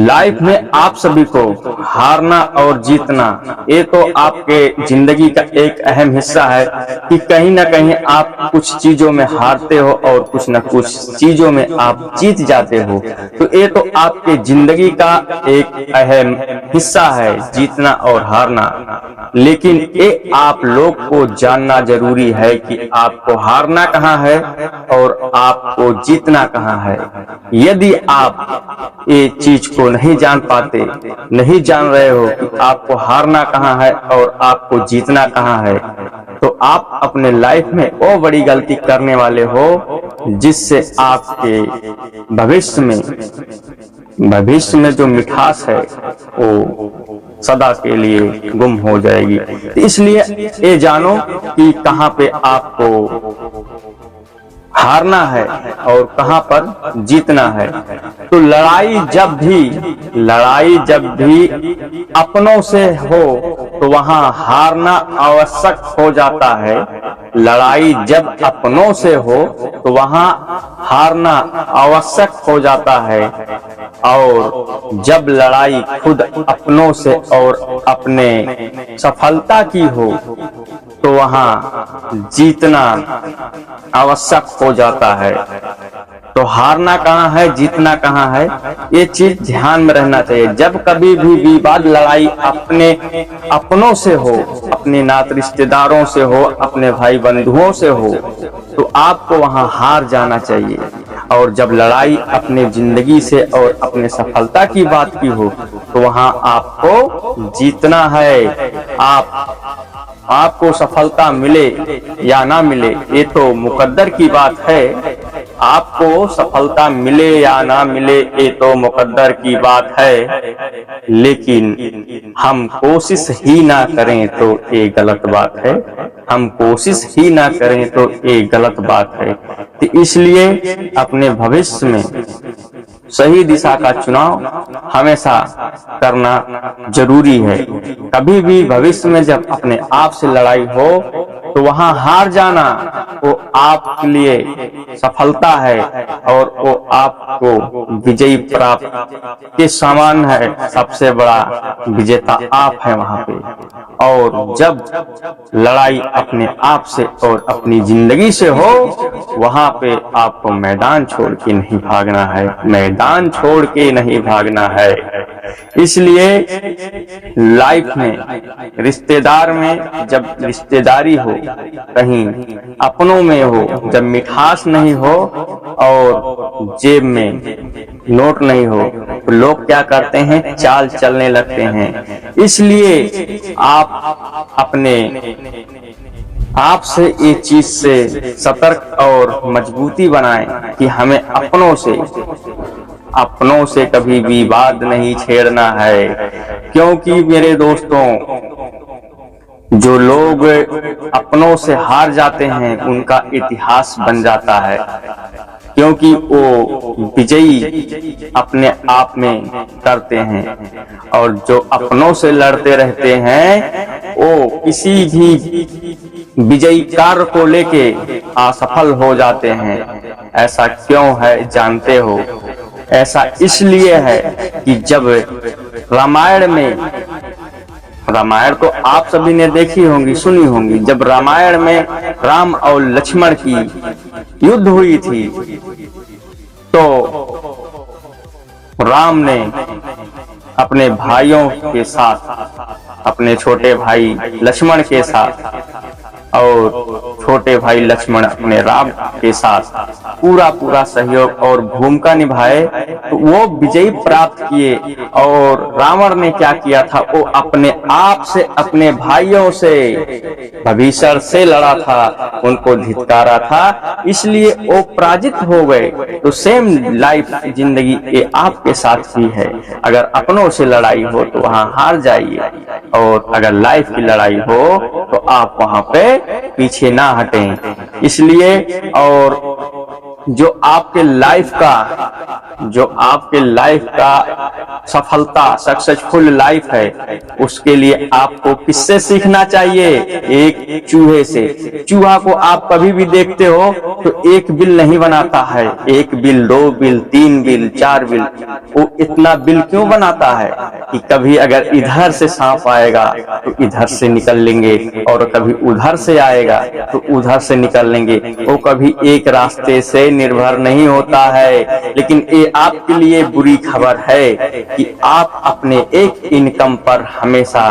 Life में आप सभी को हारना और जीतना ये तो आपके जिंदगी का एक अहम हिस्सा है कि कहीं ना कहीं आप कुछ चीजों में हारते हो और कुछ न कुछ चीजों में आप जीत जाते हो। तो ये तो आपके जिंदगी का एक अहम हिस्सा है, जीतना और हारना। लेकिन ये आप लोग को जानना जरूरी है कि आपको हारना कहाँ है और आपको जीतना कहाँ है। यदि आप ये चीज को नहीं जान पाते, नहीं जान रहे हो कि आपको हारना कहाँ है और आपको जीतना कहाँ है, तो आप अपने लाइफ में वो बड़ी गलती करने वाले हो जिससे आपके भविष्य में जो मिठास है वो सदा के लिए गुम हो जाएगी। तो इसलिए ये जानो कि कहाँ पे आपको हारना है और कहां पर जीतना है। तो लड़ाई जब भी अपनों से हो तो वहां हारना आवश्यक हो जाता है। लड़ाई जब अपनों से हो तो वहां हारना आवश्यक हो जाता है। और जब लड़ाई खुद अपनों से और अपने सफलता की हो तो वहां जीतना आवश्यक हो जाता है। तो हारना कहाँ है, जीतना कहाँ है, ये चीज ध्यान में रहना चाहिए। जब कभी भी विवाद लड़ाई अपनों से हो, अपने नात रिश्तेदारों से हो, अपने भाई बंधुओं से हो, तो आपको वहां हार जाना चाहिए। और जब लड़ाई अपने जिंदगी से और अपने सफलता की बात की हो तो वहां आपको जीतना है। आपको सफलता मिले या ना मिले ये तो मुकद्दर की बात है। आपको सफलता मिले या ना मिले ये तो मुकद्दर की बात है, लेकिन हम कोशिश ही ना करें तो ये गलत बात है। हम कोशिश ही ना करें तो ये गलत बात है। तो इसलिए अपने भविष्य में सही दिशा का चुनाव हमेशा करना जरूरी है। कभी भी भविष्य में जब अपने आप से लड़ाई हो तो वहां हार जाना वो आपके लिए सफलता है और वो आपको विजयी प्राप्त के समान है। सबसे बड़ा विजेता आप है वहां पे। और जब लड़ाई अपने आप से और अपनी जिंदगी से हो वहां पे आपको मैदान छोड़ के नहीं भागना है, मैदान छोड़ के नहीं भागना है। इसलिए लाइफ में रिश्तेदार में जब रिश्तेदारी हो, कहीं अपनों में हो, जब मिठास नहीं हो और जेब में नोट नहीं हो तो लोग क्या करते हैं, चाल चलने लगते हैं। इसलिए आप अपने आप से ये चीज से सतर्क और मजबूती बनाएं कि हमें अपनों से कभी विवाद नहीं छेड़ना है। क्योंकि मेरे दोस्तों, जो लोग अपनों से हार जाते हैं उनका इतिहास बन जाता है, क्योंकि वो विजयी अपने आप में करते हैं। और जो अपनों से लड़ते रहते हैं वो किसी भी विजयी कार्य को लेके असफल हो जाते हैं। ऐसा क्यों है जानते हो? ऐसा इसलिए है कि जब रामायण तो आप सभी ने देखी होंगी, सुनी होंगी। जब रामायण में राम और लक्ष्मण की युद्ध हुई थी तो राम ने अपने भाइयों के साथ, अपने छोटे भाई लक्ष्मण के साथ और छोटे भाई लक्ष्मण अपने राम के साथ पूरा सहयोग और भूमिका निभाए तो वो विजय प्राप्त किए। और रावण ने क्या किया था, वो अपने आप से, अपने भाइयों से, भविष्य से लड़ा था, उनको धिक्कारा था, इसलिए वो पराजित हो गए। तो सेम लाइफ जिंदगी ये आपके साथ ही है। अगर अपनों से लड़ाई हो तो वहां हार जाइए, और अगर लाइफ की लड़ाई हो तो आप वहां पे पीछे ना हटें। इसलिए और जो आपके लाइफ का सफलता सक्सेसफुल लाइफ है, उसके लिए आपको किससे सीखना चाहिए? एक चूहे से। चूहा को आप कभी भी देखते हो तो एक बिल नहीं बनाता है, एक बिल, दो बिल, तीन बिल, चार बिल। वो इतना बिल क्यों बनाता है कि कभी अगर इधर से सांप आएगा तो इधर से निकल लेंगे, और कभी उधर से आएगा तो उधर से निकल लेंगे। वो कभी एक रास्ते से निर्भर नहीं होता है। लेकिन ये आपके लिए बुरी खबर है कि आप अपने एक इनकम पर हमेशा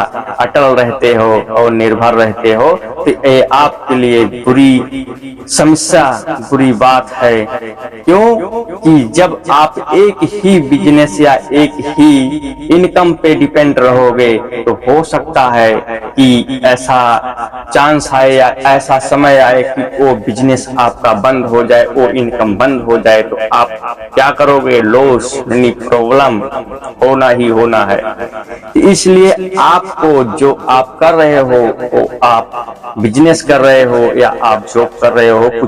अटल रहते हो और निर्भर रहते हो, तो ये आपके लिए बुरी समस्या, बुरी बात है। क्यों कि जब आप एक ही बिजनेस या एक ही इनकम पे डिपेंड रहोगे तो हो सकता है कि ऐसा चांस आए या ऐसा समय आए कि वो बिजनेस आपका बंद हो जाए, वो इनकम बंद हो जाए, तो आप क्या करोगे? लॉस यानी प्रॉब्लम होना ही होना है। इसलिए आपको जो आप कर रहे हो, वो आप बिजनेस कर रहे हो या आप जॉब कर रहे हो, कुछ